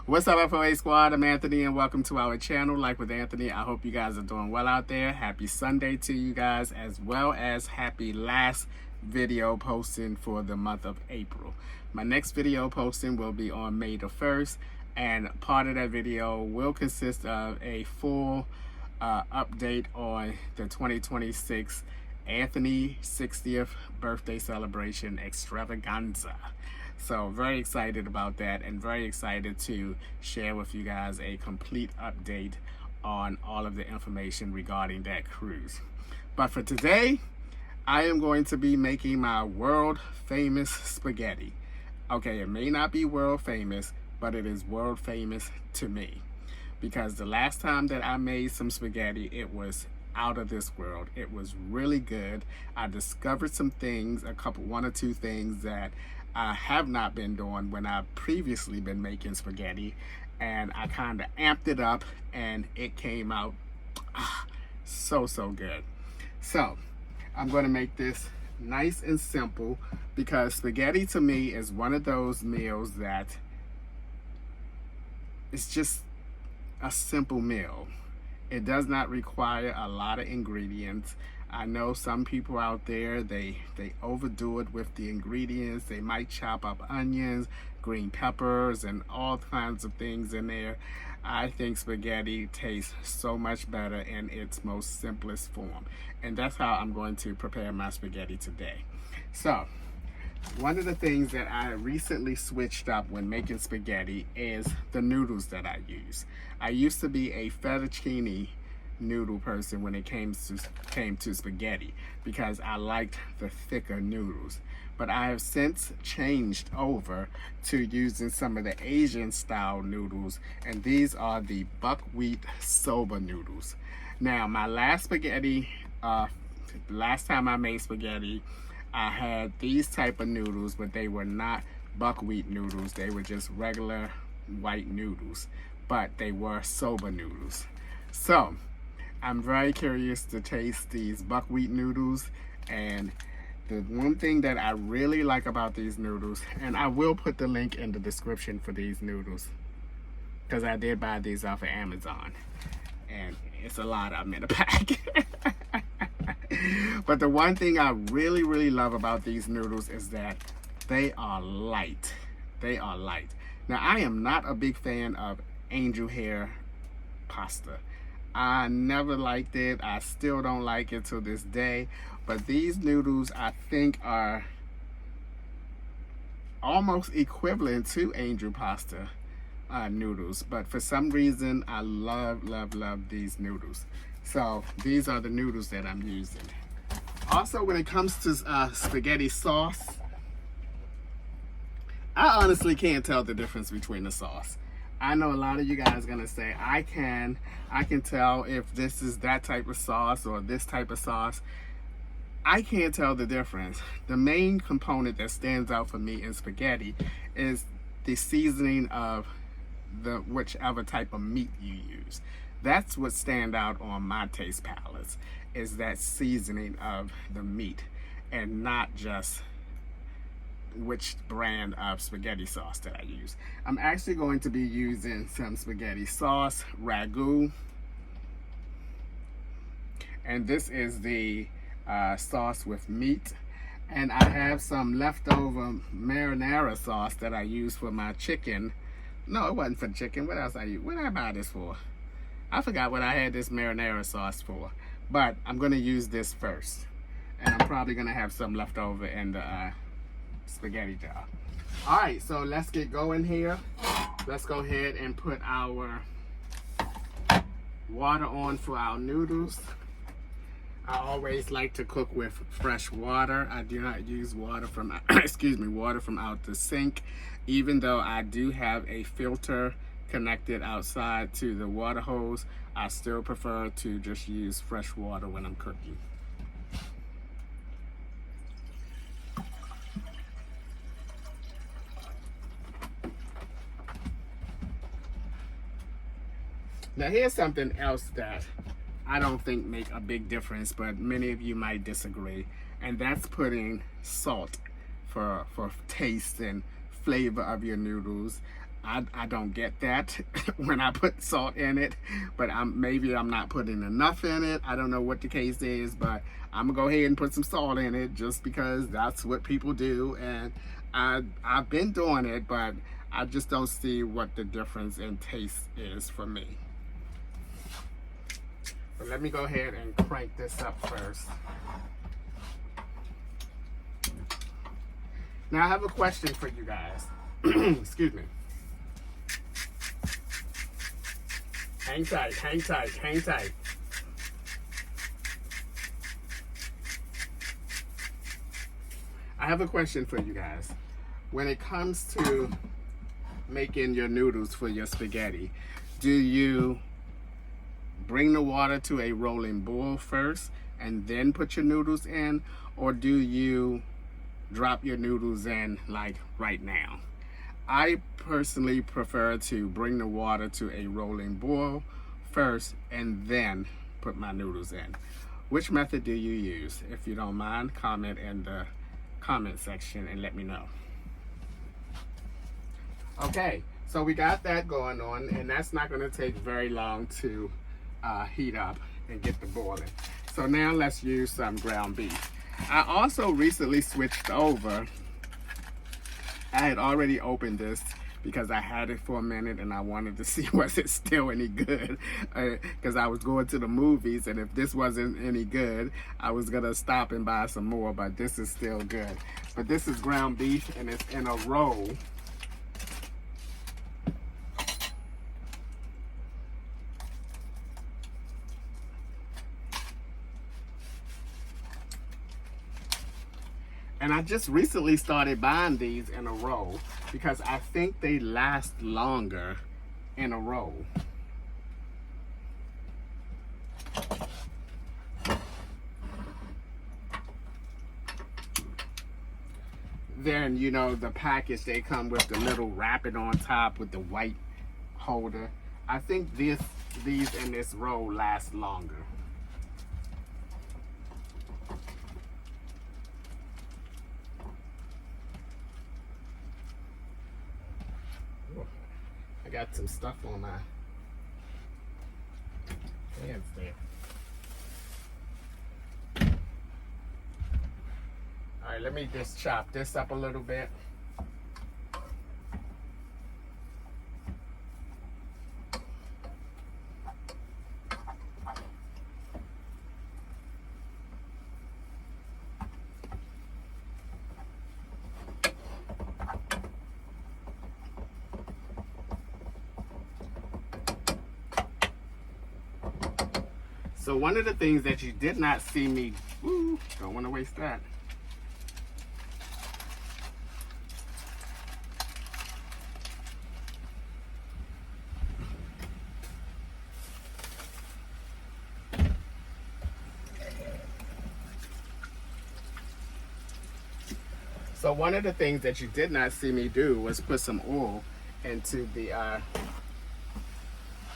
What's up, FOA Squad? I'm Anthony and welcome to our channel, Life with Anthony. I hope you guys are doing well out there. Happy Sunday to you guys, as well as happy last video posting for the month of April. My next video posting will be on May the 1st, and part of that video will consist of a full update on the 2026 Anthony 60th birthday celebration extravaganza. So very excited about that, and very excited to share with you guys a complete update on all of the information regarding that cruise. But for today, I am going to be making my world famous spaghetti. Okay, it may not be world famous, but it is world famous to me, because the last time that I made some spaghetti, it was out of this world. It was really good. I discovered some things, one or two things that I have not been doing when I've previously been making spaghetti, and I kind of amped it up and it came out so good. So I'm going to make this nice and simple, because spaghetti to me is one of those meals that it's just a simple meal. It does not require a lot of ingredients. I know some people out there, they overdo it with the ingredients. They might chop up onions, green peppers, and all kinds of things in there. I think spaghetti tastes so much better in its most simplest form. And that's how I'm going to prepare my spaghetti today. So, one of the things that I recently switched up when making spaghetti is the noodles that I use. I used to be a fettuccine noodle person when it came to spaghetti, because I liked the thicker noodles. But I have since changed over to using some of the Asian style noodles, and these are the buckwheat soba noodles. Now, my last spaghetti, last time I made spaghetti, I had these type of noodles, but they were not buckwheat noodles. They were just regular white noodles, but they were soba noodles. So I'm very curious to taste these buckwheat noodles. And the one thing that I really like about these noodles, and I will put the link in the description for these noodles, because I did buy these off of Amazon, and it's a lot of them in a pack. But the one thing I really love about these noodles is that they are light. They are light. Now, I am not a big fan of angel hair pasta. I never liked it. I still don't like it to this day. But these noodles, I think, are almost equivalent to angel pasta noodles. But for some reason, I love these noodles. So these are the noodles that I'm using. Also, when it comes to spaghetti sauce, I honestly can't tell the difference between the sauce. I know a lot of you guys are gonna say, I can tell if this is that type of sauce or this type of sauce. I can't tell the difference. The main component that stands out for me in spaghetti is the seasoning of the whichever type of meat you use. That's what stands out on my taste palates, is that seasoning of the meat, and not just which brand of spaghetti sauce that I use. I'm actually going to be using some spaghetti sauce, ragu, and this is the sauce with meat. And I have some leftover marinara sauce that I use for my chicken. No, it wasn't for chicken. What else I use? What did I buy this for? I forgot what I had this marinara sauce for, but I'm gonna use this first, and I'm probably gonna have some left over in the spaghetti jar. All right, so let's get going here. Let's go ahead and put our water on for our noodles. I always like to cook with fresh water. I do not use water from water from out the sink, even though I do have a filter connected outside to the water hose. I still prefer to just use fresh water when I'm cooking. Now here's something else that I don't think make a big difference, but many of you might disagree. And that's putting salt for taste and flavor of your noodles. I don't get that when I put salt in it, but maybe I'm not putting enough in it. I don't know what the case is, but I'm gonna go ahead and put some salt in it just because that's what people do, and I've been doing it, but I just don't see what the difference in taste is for me. But let me go ahead and crank this up first. Now I have a question for you guys. Excuse me. Hang tight, hang tight, hang tight. I have a question for you guys. When it comes to making your noodles for your spaghetti, do you bring the water to a rolling boil first and then put your noodles in, or do you drop your noodles in like right now? I personally prefer to bring the water to a rolling boil first and then put my noodles in. Which method do you use? If you don't mind, comment in the comment section and let me know. Okay, so we got that going on, and that's not going to take very long to heat up and get the boiling. So now let's use some ground beef. I also recently switched over. I had already opened this because I had it for a minute and I wanted to see was it still any good, because I was going to the movies, and if this wasn't any good I was gonna stop and buy some more, but this is still good. But this is ground beef and it's in a roll. And I just recently started buying these in a roll because I think they last longer in a roll. Then, you know, the package, they come with the little wrapping on top with the white holder. I think these in this roll last longer. I got some stuff on my hands there. All right, let me just chop this up a little bit. So one of the things that you did not see me, don't want to waste that. So one of the things that you did not see me do was put some oil into the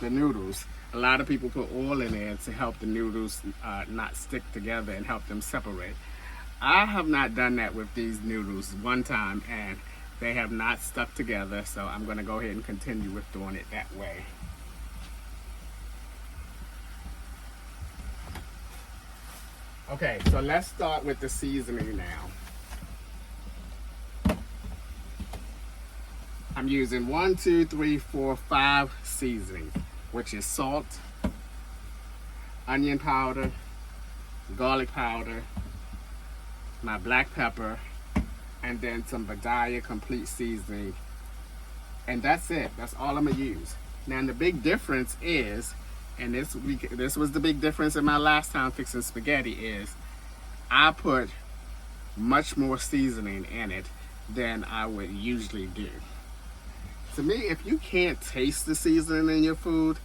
noodles. A lot of people put oil in there to help the noodles not stick together and help them separate. I have not done that with these noodles one time, and they have not stuck together, so I'm going to go ahead and continue with doing it that way. Okay, so let's start with the seasoning now. I'm using 1, 2, 3, 4, 5 seasonings, which is salt, onion powder, garlic powder, my black pepper, and then some Vidalia complete seasoning. And that's it. That's all I'm gonna use. Now the big difference is, and this was the big difference in my last time fixing spaghetti, is I put much more seasoning in it than I would usually do. To me, if you can't taste the seasoning in your food,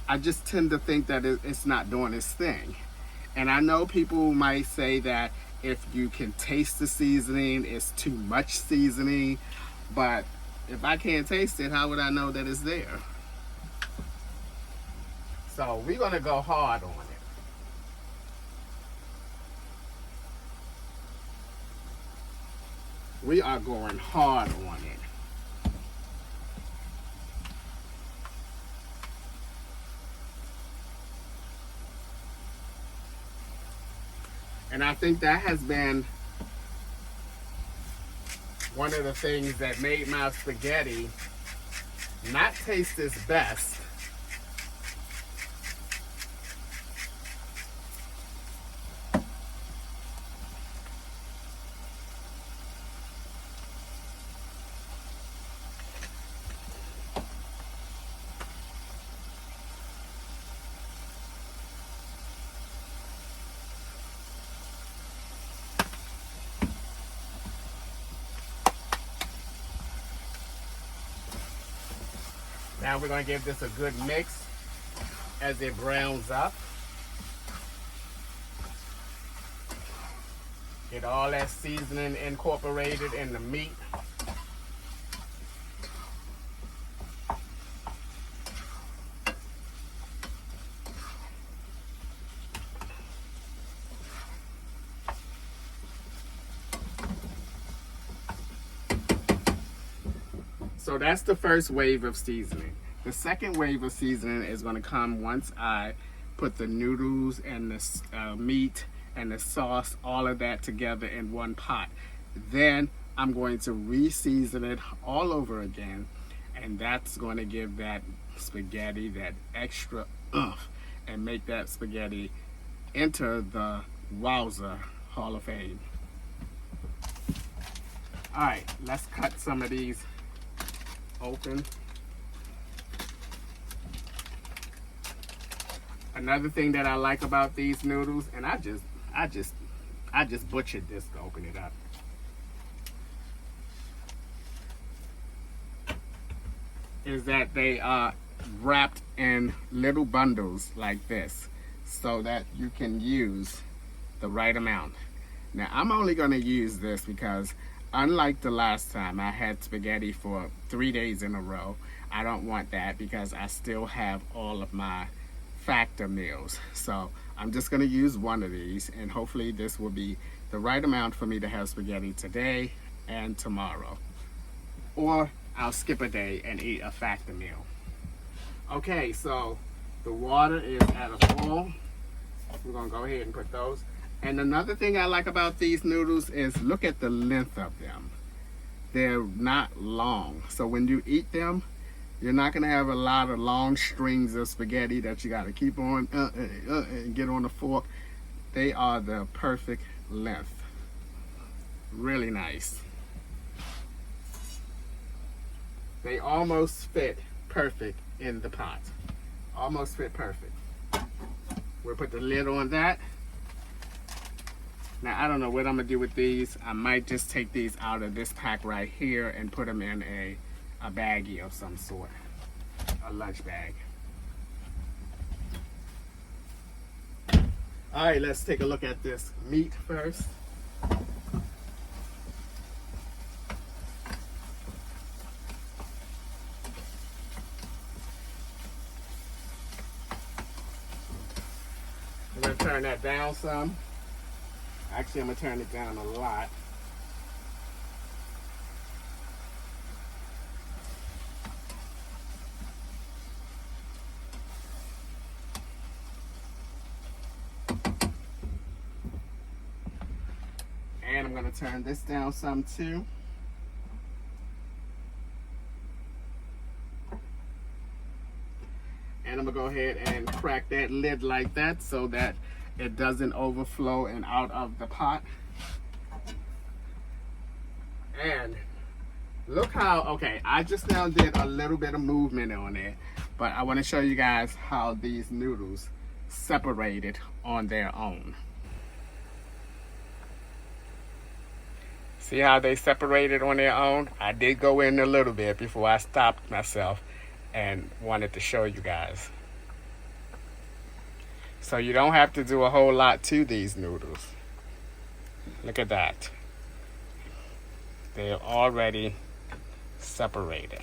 I just tend to think that it's not doing its thing. And I know people might say that if you can taste the seasoning, it's too much seasoning. But if I can't taste it, how would I know that it's there? So we're gonna go hard on it. We are going hard on it. And I think that has been one of the things that made my spaghetti not taste its best. Now we're going to give this a good mix as it browns up. Get all that seasoning incorporated in the meat. So that's the first wave of seasoning. The second wave of seasoning is going to come once I put the noodles and the meat and the sauce, all of that together in one pot. Then I'm going to re-season it all over again, and that's going to give that spaghetti that extra oomph and make that spaghetti enter the Wowza Hall of Fame. All right, let's cut some of these open. Another thing that I like about these noodles, and I just butchered this to open it up. Is that they are wrapped in little bundles like this so that you can use the right amount. Now I'm only going to use this because unlike the last time I had spaghetti for 3 days in a row, I don't want that because I still have all of my factor meals. So I'm just going to use one of these, and hopefully this will be the right amount for me to have spaghetti today and tomorrow. Or I'll skip a day and eat a factor meal. Okay, so the water is at a boil. We're going to go ahead and put those. And another thing I like about these noodles is look at the length of them. They're not long. So when you eat them, you're not going to have a lot of long strings of spaghetti that you got to keep on and get on the fork. They are the perfect length. Really nice. They almost fit perfect in the pot. Almost fit perfect. We'll put the lid on that. Now, I don't know what I'm going to do with these. I might just take these out of this pack right here and put them in a baggie of some sort. A lunch bag. All right, let's take a look at this meat first. I'm going to turn that down some. Actually, I'm going to turn it down a lot. And I'm going to turn this down some too. And I'm going to go ahead and crack that lid like that so that it doesn't overflow and out of the pot. And look how, okay, I just now did a little bit of movement on it, but I want to show you guys how these noodles separated on their own. See how they separated on their own? I did go in a little bit before I stopped myself and wanted to show you guys. So you don't have to do a whole lot to these noodles. Look at that. They're already separated.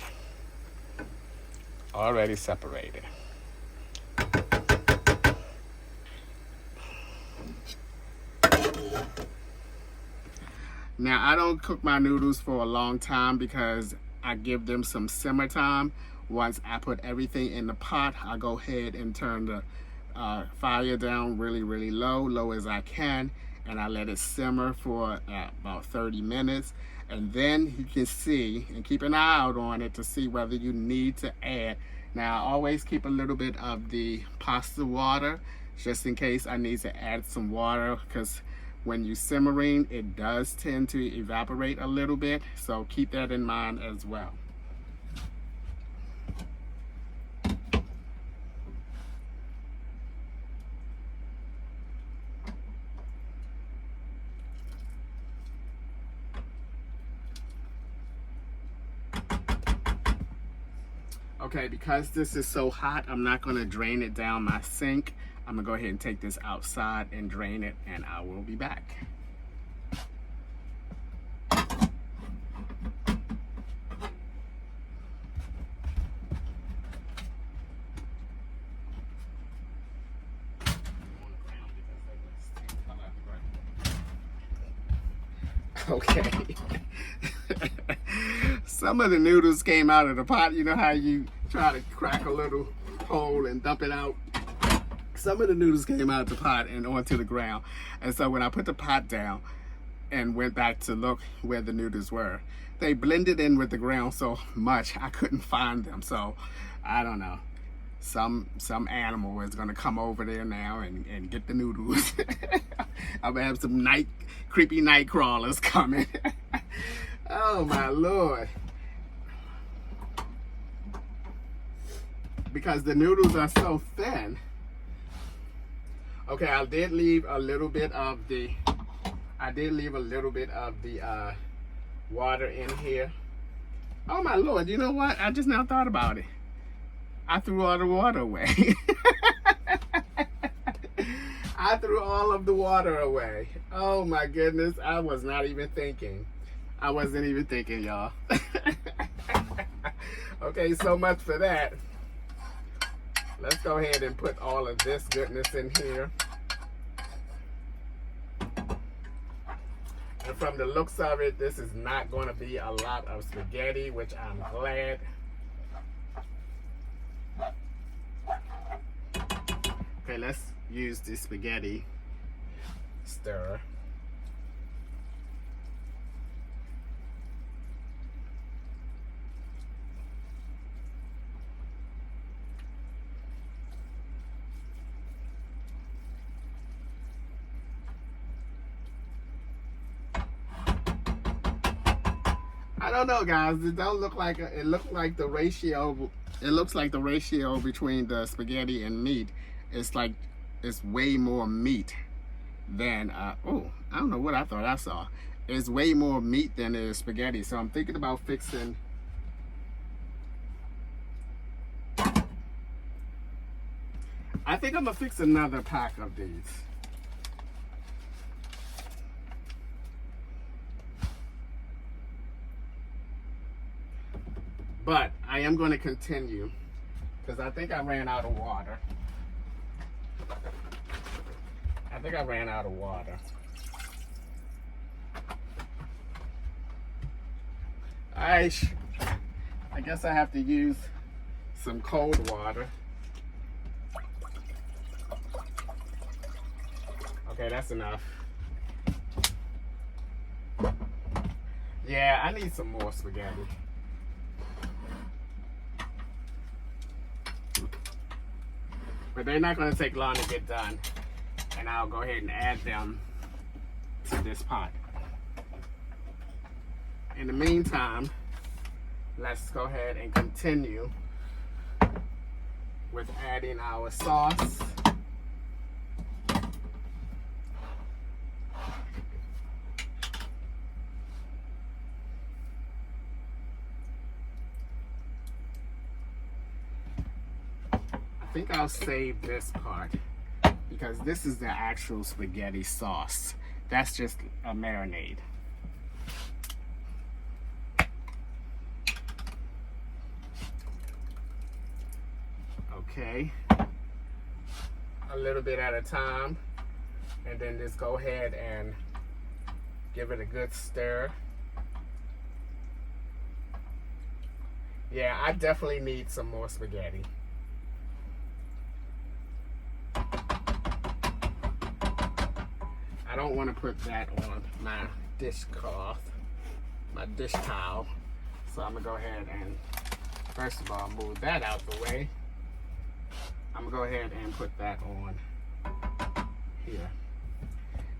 Already separated. Now, I don't cook my noodles for a long time because I give them some simmer time. Once I put everything in the pot, I go ahead and turn the fire down really low as I can, and I let it simmer for about 30 minutes. And then you can see and keep an eye out on it to see whether you need to add. Now, I always keep a little bit of the pasta water just in case I need to add some water, because when you're simmering, it does tend to evaporate a little bit. So keep that in mind as well. Okay, because this is so hot, I'm not going to drain it down my sink. I'm going to go ahead and take this outside and drain it, and I will be back. Okay. Some of the noodles came out of the pot. You know how you try to crack a little hole and dump it out? Some of the noodles came out of the pot and onto the ground. And so when I put the pot down and went back to look where the noodles were, they blended in with the ground so much I couldn't find them. So I don't know. Some animal is gonna come over there now and get the noodles. I'm gonna have some creepy night crawlers coming. Oh my Lord. Because the noodles are so thin. Okay, I did leave a little bit of the water in here. Oh my Lord, you know what? I just now thought about it. I threw all the water away. I threw all of the water away. Oh my goodness, I was not even thinking. I wasn't even thinking, y'all. Okay, so much for that. Let's go ahead and put all of this goodness in here. And from the looks of it, this is not going to be a lot of spaghetti, which I'm glad. Okay, let's use the spaghetti stirrer. I don't know, guys. It don't look like it looks like the ratio. It looks like the ratio between the spaghetti and meat. It's like it's way more meat than oh, I don't know what I thought I saw. It's way more meat than it is spaghetti. So I'm thinking about fixing. I think I'm gonna fix another pack of these. But I am going to continue because I think I ran out of water. I guess I have to use some cold water. Okay, that's enough. Yeah, I need some more spaghetti. But they're not going to take long to get done. And I'll go ahead and add them to this pot. In the meantime, let's go ahead and continue with adding our sauce. I think I'll save this part because this is the actual spaghetti sauce. That's just a marinade. Okay. A little bit at a time. And then just go ahead and Give it a good stir. Yeah, I definitely need some more spaghetti. I don't want to put that on my dishcloth, my dish towel. So I'm going to go ahead and, first of all, move that out the way. I'm going to go ahead and put that on here.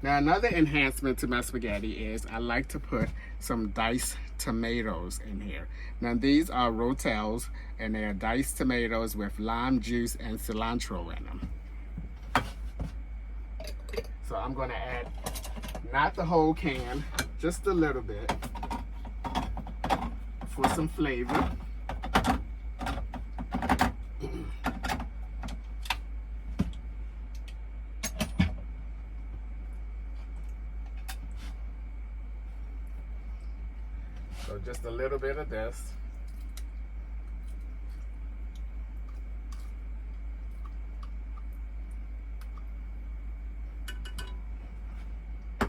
Now, another enhancement to my spaghetti is I like to put some diced tomatoes in here. Now, these are rotels, and they're diced tomatoes with lime juice and cilantro in them. So I'm going to add, not the whole can, just a little bit for some flavor. So just a little bit of this.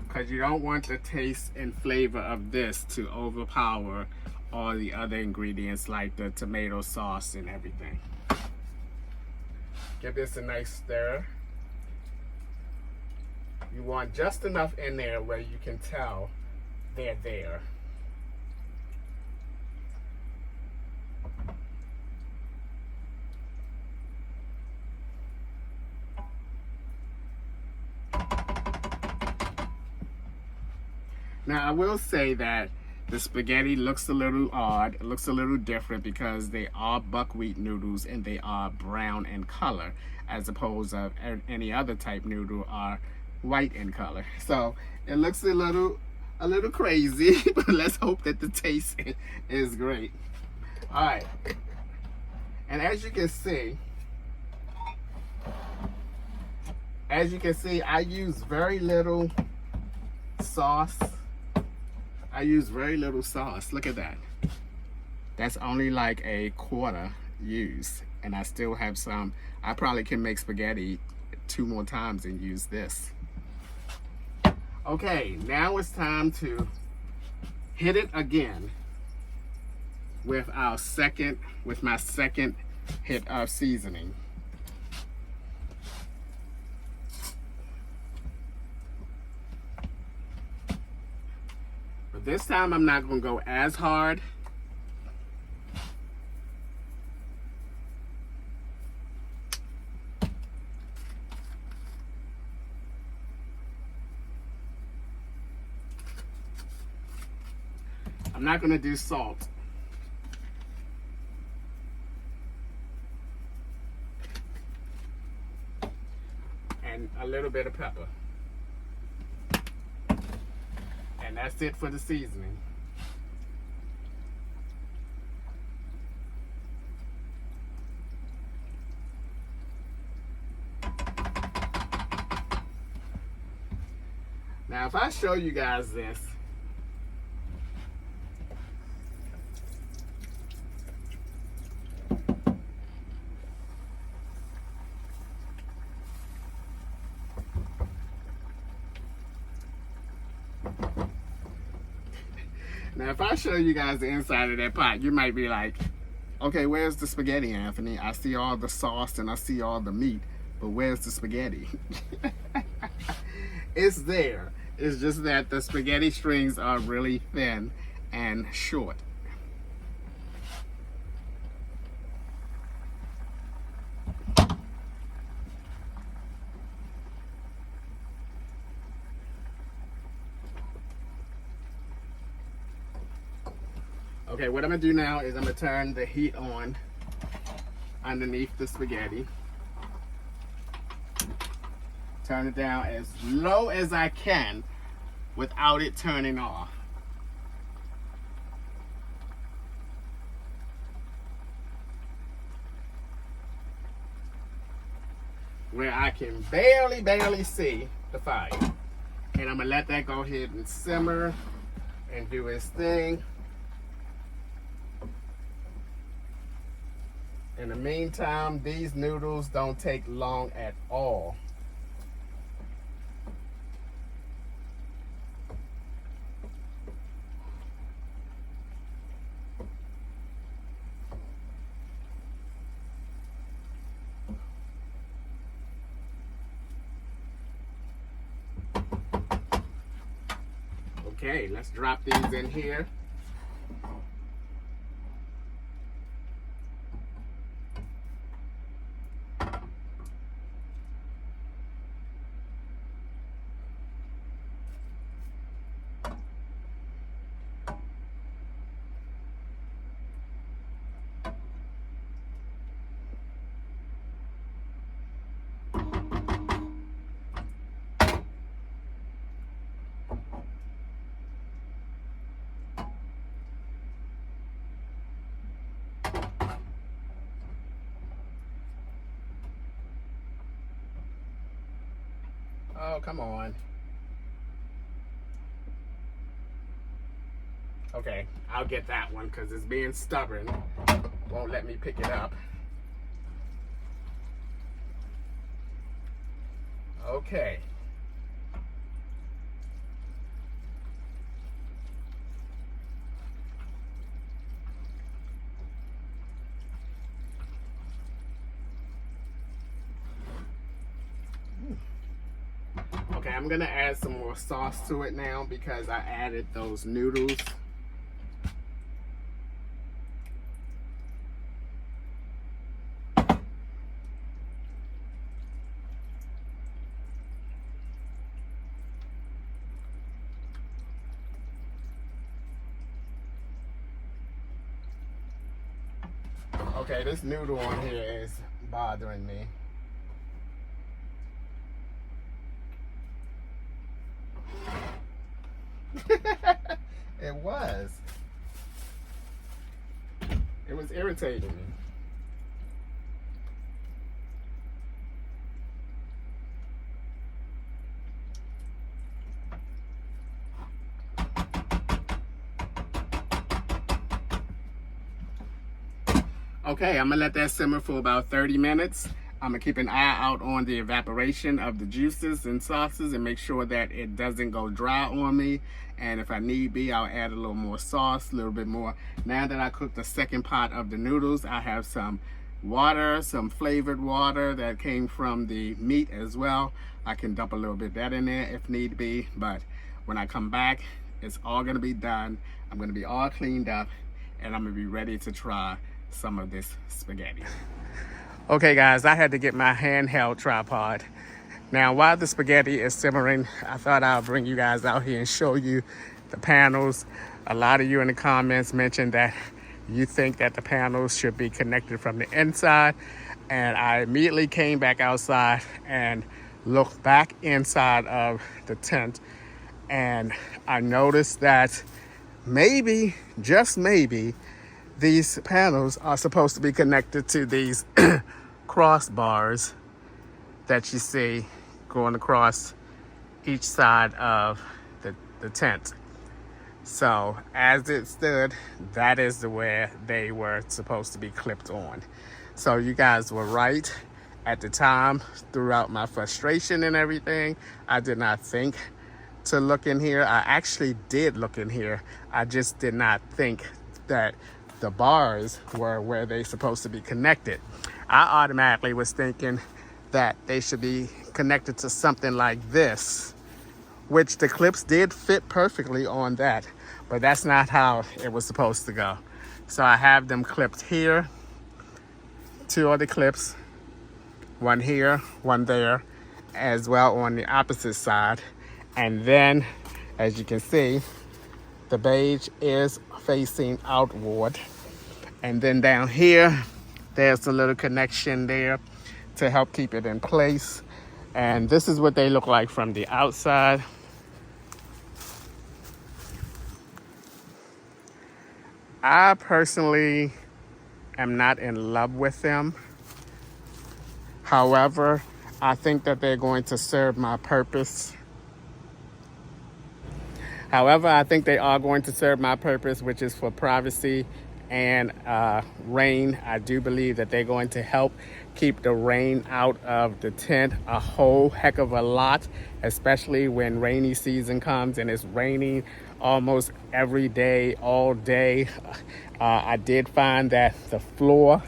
Because you don't want the taste and flavor of this to overpower all the other ingredients like the tomato sauce and everything. Give this a nice stir. You want just enough in there where you can tell they're there. Now, I will say that the spaghetti looks a little odd. It looks a little different because they are buckwheat noodles and they are brown in color, as opposed to any other type noodle are white in color. So it looks a little crazy, but let's hope that the taste is great. All right. And as you can see, I use very little sauce. I use very little sauce. Look at that. That's only like a quarter used. And I still have some. I probably can make spaghetti 2 more times and use this. Okay, now it's time to hit it again with my second hit of seasoning. But this time I'm not going to go as hard. I'm not going to do salt. And a little bit of pepper. And that's it for the seasoning. Now, if I show you guys this, now, if I show you guys the inside of that pot, you might be like, okay, where's the spaghetti, Anthony? I see all the sauce and I see all the meat, but where's the spaghetti? It's there. It's just that the spaghetti strings are really thin and short. Okay, what I'm gonna do now is I'm gonna turn the heat on underneath the spaghetti. Turn it down as low as I can without it turning off. Where I can barely see the fire. And I'm gonna let that go ahead and simmer and do its thing. In the meantime, these noodles don't take long at all. Okay, let's drop these in here. Oh, come on. Okay, I'll get that one because it's being stubborn. Won't let me pick it up. Okay. Okay, I'm gonna add some more sauce to it now because I added those noodles. Okay, this noodle on here is bothering me. It was. It was irritating me. Okay, I'm gonna let that simmer for about 30 minutes. I'm gonna keep an eye out on the evaporation of the juices and sauces and make sure that it doesn't go dry on me. And if I need be, I'll add a little more sauce, a little bit more. Now that I cooked the second pot of the noodles, I have some water, some flavored water that came from the meat as well. I can dump a little bit of that in there if need be, but when I come back, it's all gonna be done. I'm gonna be all cleaned up and I'm gonna be ready to try some of this spaghetti. Okay guys, I had to get my handheld tripod. Now while the spaghetti is simmering, I thought I'll bring you guys out here and show you the panels. A lot of you in the comments mentioned that you think that the panels should be connected from the inside, and I immediately came back outside and looked back inside of the tent, and I noticed that maybe, just maybe, these panels are supposed to be connected to these crossbars that you see going across each side of the tent. So as it stood, that is the way they were supposed to be clipped on. So you guys were right. At the time, throughout my frustration and everything, I did not think to look in here. I actually did look in here. I just did not think that the bars were where they supposed to be connected. I automatically was thinking that they should be connected to something like this, which the clips did fit perfectly on that, but that's not how it was supposed to go. So I have them clipped here, two other clips, one here, one there, as well on the opposite side. And then, as you can see, the beige is facing outward. And then down here, there's a little connection there to help keep it in place. And this is what they look like from the outside. I personally am not in love with them. However, I think that they're going to serve my purpose. However, I think they are going to serve my purpose, which is for privacy and rain. I do believe that they're going to help keep the rain out of the tent a whole heck of a lot, especially when rainy season comes and it's raining almost every day, all day. I did find that the floor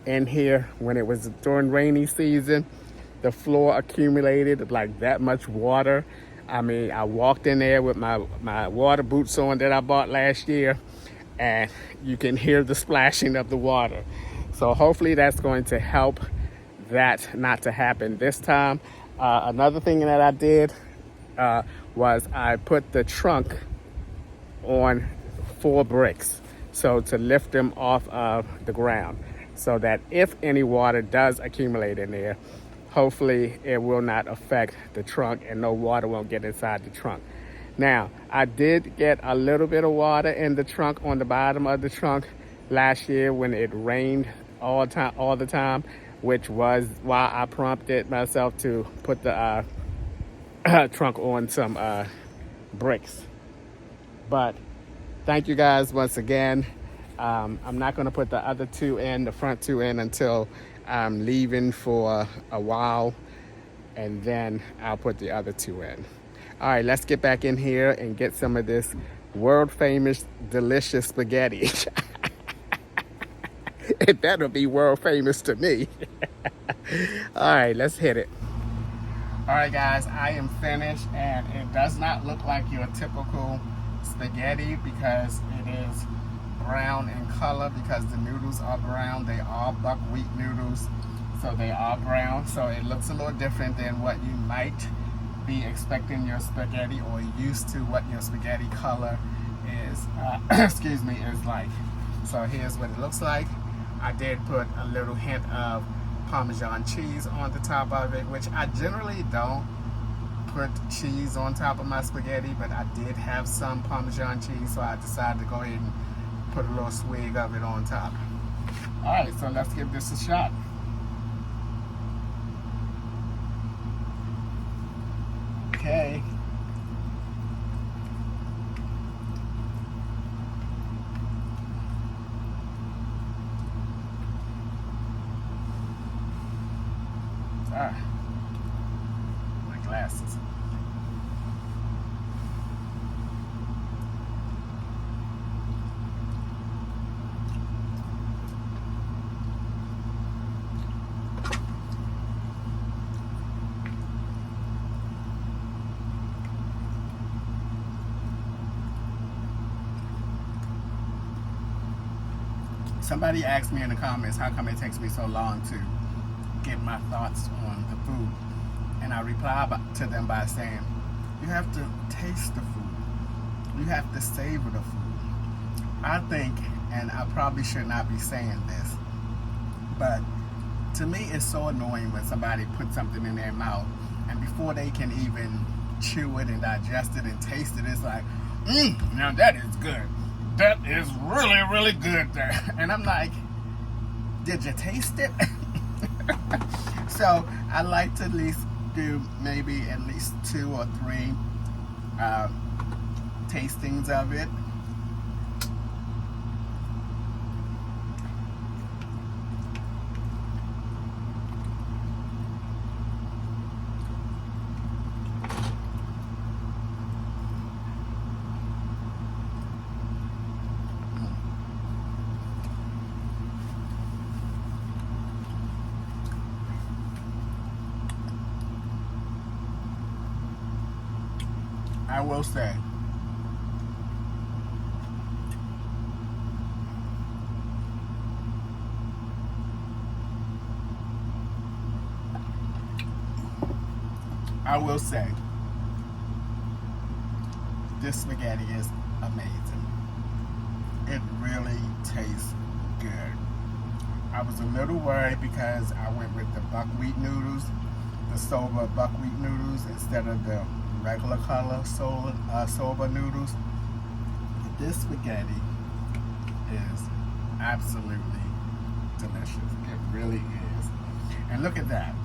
in here, when it was during rainy season, the floor accumulated like that much water. I mean, I walked in there with my water boots on that I bought last year, and you can hear the splashing of the water. So hopefully that's going to help that not to happen this time. Another thing that I did was I put the trunk on 4 bricks, so to lift them off of the ground, so that if any water does accumulate in there, hopefully it will not affect the trunk and no water won't get inside the trunk. Now, I did get a little bit of water in the trunk, on the bottom of the trunk, last year when it rained all the time, which was why I prompted myself to put the trunk on some bricks. But thank you guys once again. I'm not going to put the other two in, the front two in, until I'm leaving for a while, and then I'll put the other two in. All right, let's get back in here and get some of this world famous delicious spaghetti. It better be world famous to me. All right, let's hit it. All right, guys, I am finished, and it does not look like your typical spaghetti because it is brown in color, because the noodles are brown. They are buckwheat noodles, so they are brown. So it looks a little different than what you might be expecting your spaghetti, or used to what your spaghetti color is, excuse me, is like. So here's what it looks like. I did put a little hint of Parmesan cheese on the top of it, which I generally don't put cheese on top of my spaghetti, but I did have some Parmesan cheese, so I decided to go ahead and put a little swig of it on top. All right, so let's give this a shot. Okay. My glasses. Somebody asked me in the comments, how come it takes me so long to get my thoughts on the food? And I reply to them by saying, you have to taste the food. You have to savor the food. I think, and I probably should not be saying this, but to me it's so annoying when somebody puts something in their mouth, and before they can even chew it and digest it and taste it, it's like, now that is good. That is really, really good there. And I'm like, did you taste it? So I like to at least do maybe at least 2 or 3 tastings of it. I will say, this spaghetti is amazing. It really tastes good. I was a little worried because I went with the buckwheat noodles, the Soba buckwheat noodles, instead of the regular color Soba noodles. But this spaghetti is absolutely delicious. It really is. And look at that.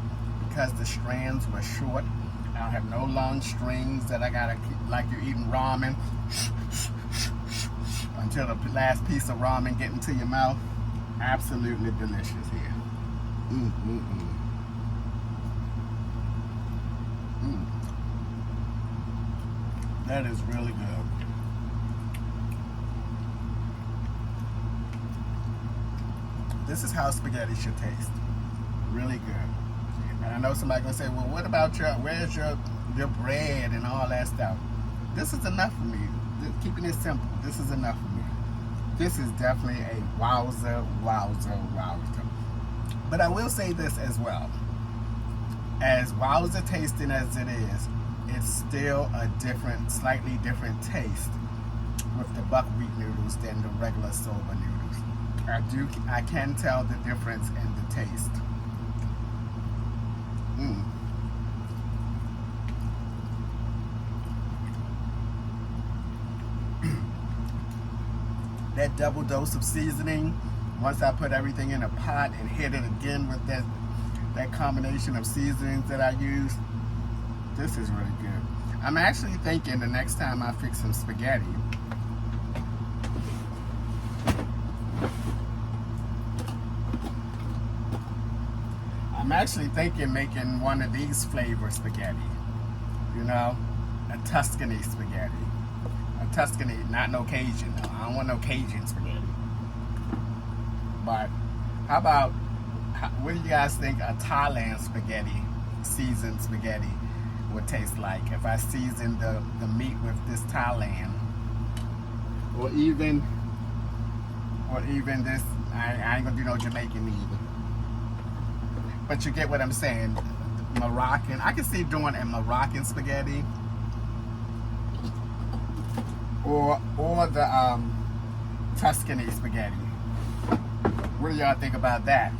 Because the strands were short, I don't have no long strings that I gotta keep, like you're eating ramen until the last piece of ramen get into your mouth. Absolutely delicious here. That is really good. This is how spaghetti should taste. Really good. And I know somebody gonna say, well, what about where's your bread and all that stuff? This is enough for me. Keeping it simple, this is enough for me. This is definitely a wowzer. But I will say this as well. As wowzer tasting as it is, it's still a slightly different taste with the buckwheat noodles than the regular soba noodles. I can tell the difference in the taste. That double dose of seasoning, once I put everything in a pot and hit it again with that combination of seasonings that I use, this is really good. I'm actually thinking the next time I fix some spaghetti, I'm actually thinking making one of these flavor spaghetti. You know, a Tuscany spaghetti. A Tuscany, not no Cajun. No, I don't want no Cajun spaghetti. But how about, what do you guys think a Thailand spaghetti, seasoned spaghetti, would taste like if I seasoned the meat with this Thailand? Or even this, I ain't gonna do no Jamaican either. But you get what I'm saying. Moroccan, I can see doing a Moroccan spaghetti. Or the Tuscany spaghetti. What do y'all think about that?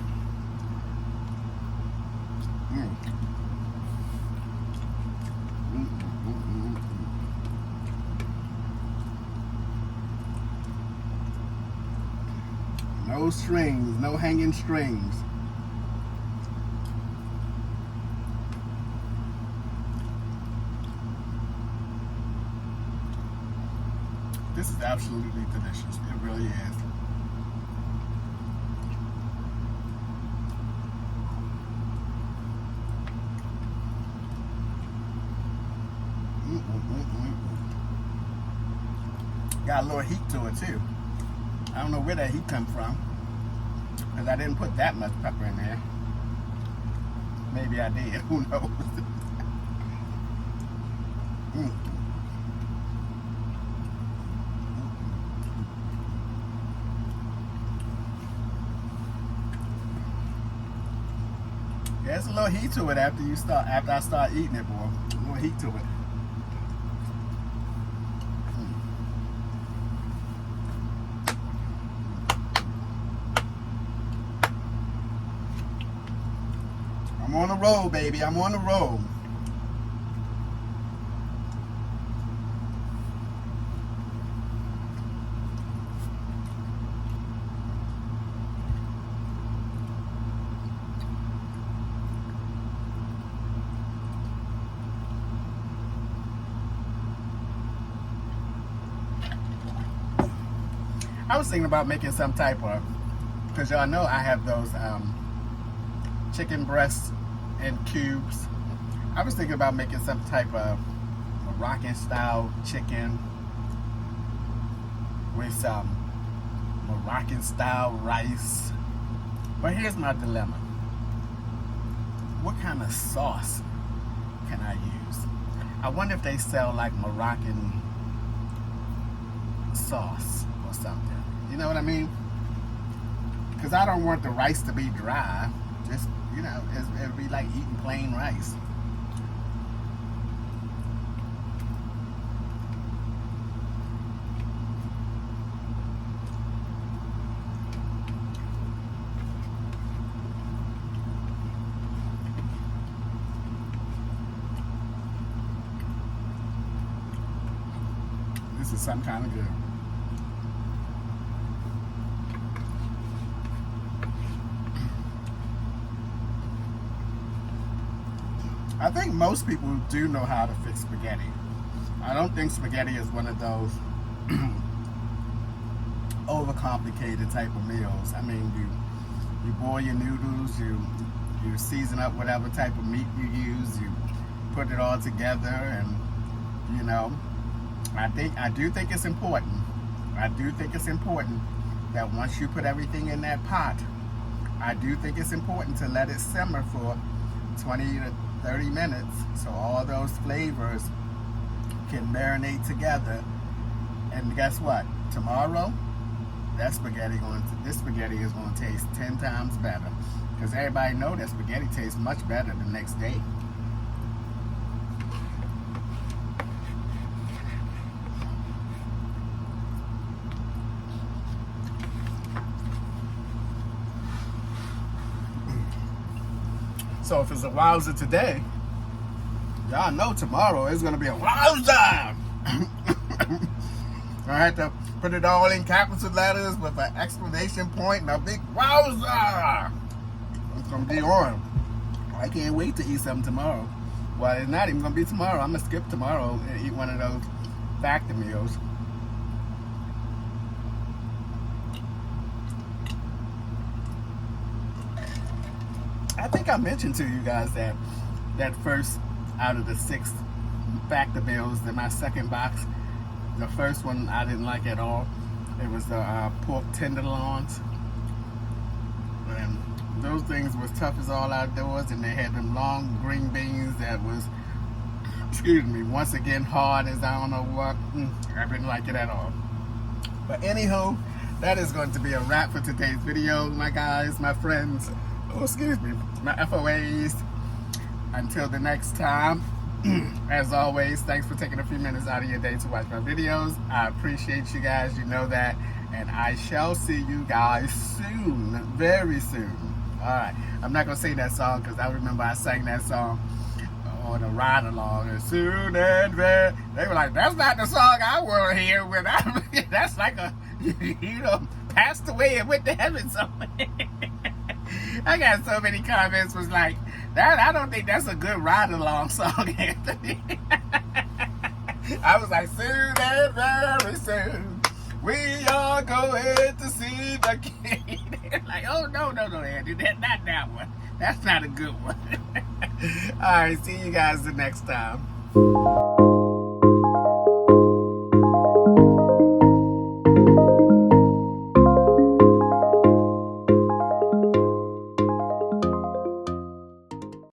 No strings, no hanging strings. This is absolutely delicious. It really is. Got a little heat to it too. I don't know where that heat come from, because I didn't put that much pepper in there. Maybe I did. Who knows? There's a little heat to it after I start eating it, boy. A little heat to it. I'm on a roll, baby. I'm on a roll. I was thinking about making some type of, because y'all know I have those chicken breasts in cubes. I was thinking about making some type of Moroccan style chicken with some Moroccan style rice. But here's my dilemma. What kind of sauce can I use? I wonder if they sell like Moroccan sauce or something. You know what I mean? Because I don't want the rice to be dry. Just, you know, it'd be like eating plain rice. This is some kind of good. I think most people do know how to fix spaghetti. I don't think spaghetti is one of those overcomplicated type of meals. I mean, you boil your noodles, you season up whatever type of meat you use, you put it all together, and you know, I do think it's important. I do think it's important that once you put everything in that pot, I do think it's important to let it simmer for 20 to 30 minutes, so all those flavors can marinate together. And guess what? Tomorrow, this spaghetti is going to taste 10 times better, because everybody know that spaghetti tastes much better the next day. So if it's a wowza today, y'all know tomorrow it's gonna be a wowza. I had to put it all in capital letters with an exclamation point and a big wowza. It's gonna be on. I can't wait to eat something tomorrow. Well, it's not even gonna be tomorrow. I'm gonna skip tomorrow and eat one of those factor meals. I think I mentioned to you guys that first out of the 6 factor meals in my second box, the first one I didn't like at all. It was the pork tenderloins. And those things was tough as all outdoors, and they had them long green beans that was, excuse me, once again hard as I don't know what. I didn't like it at all. But anywho, that is going to be a wrap for today's video, my guys, my friends. Oh, excuse me, my FOAs. Until the next time, as always, thanks for taking a few minutes out of your day to watch my videos. I appreciate you guys, you know that. And I shall see you guys soon, very soon. Alright, I'm not going to sing that song because I remember I sang that song on a ride along. As soon and very, they were like, that's not the song I want to hear when that's like a, you know, passed away and went to heaven somewhere. I got so many comments was like, that I don't think that's a good ride-along song, Anthony. I was like, soon and very soon, we are going to see the king. Like, oh, no, Andy, not that one. That's not a good one. All right, see you guys the next time.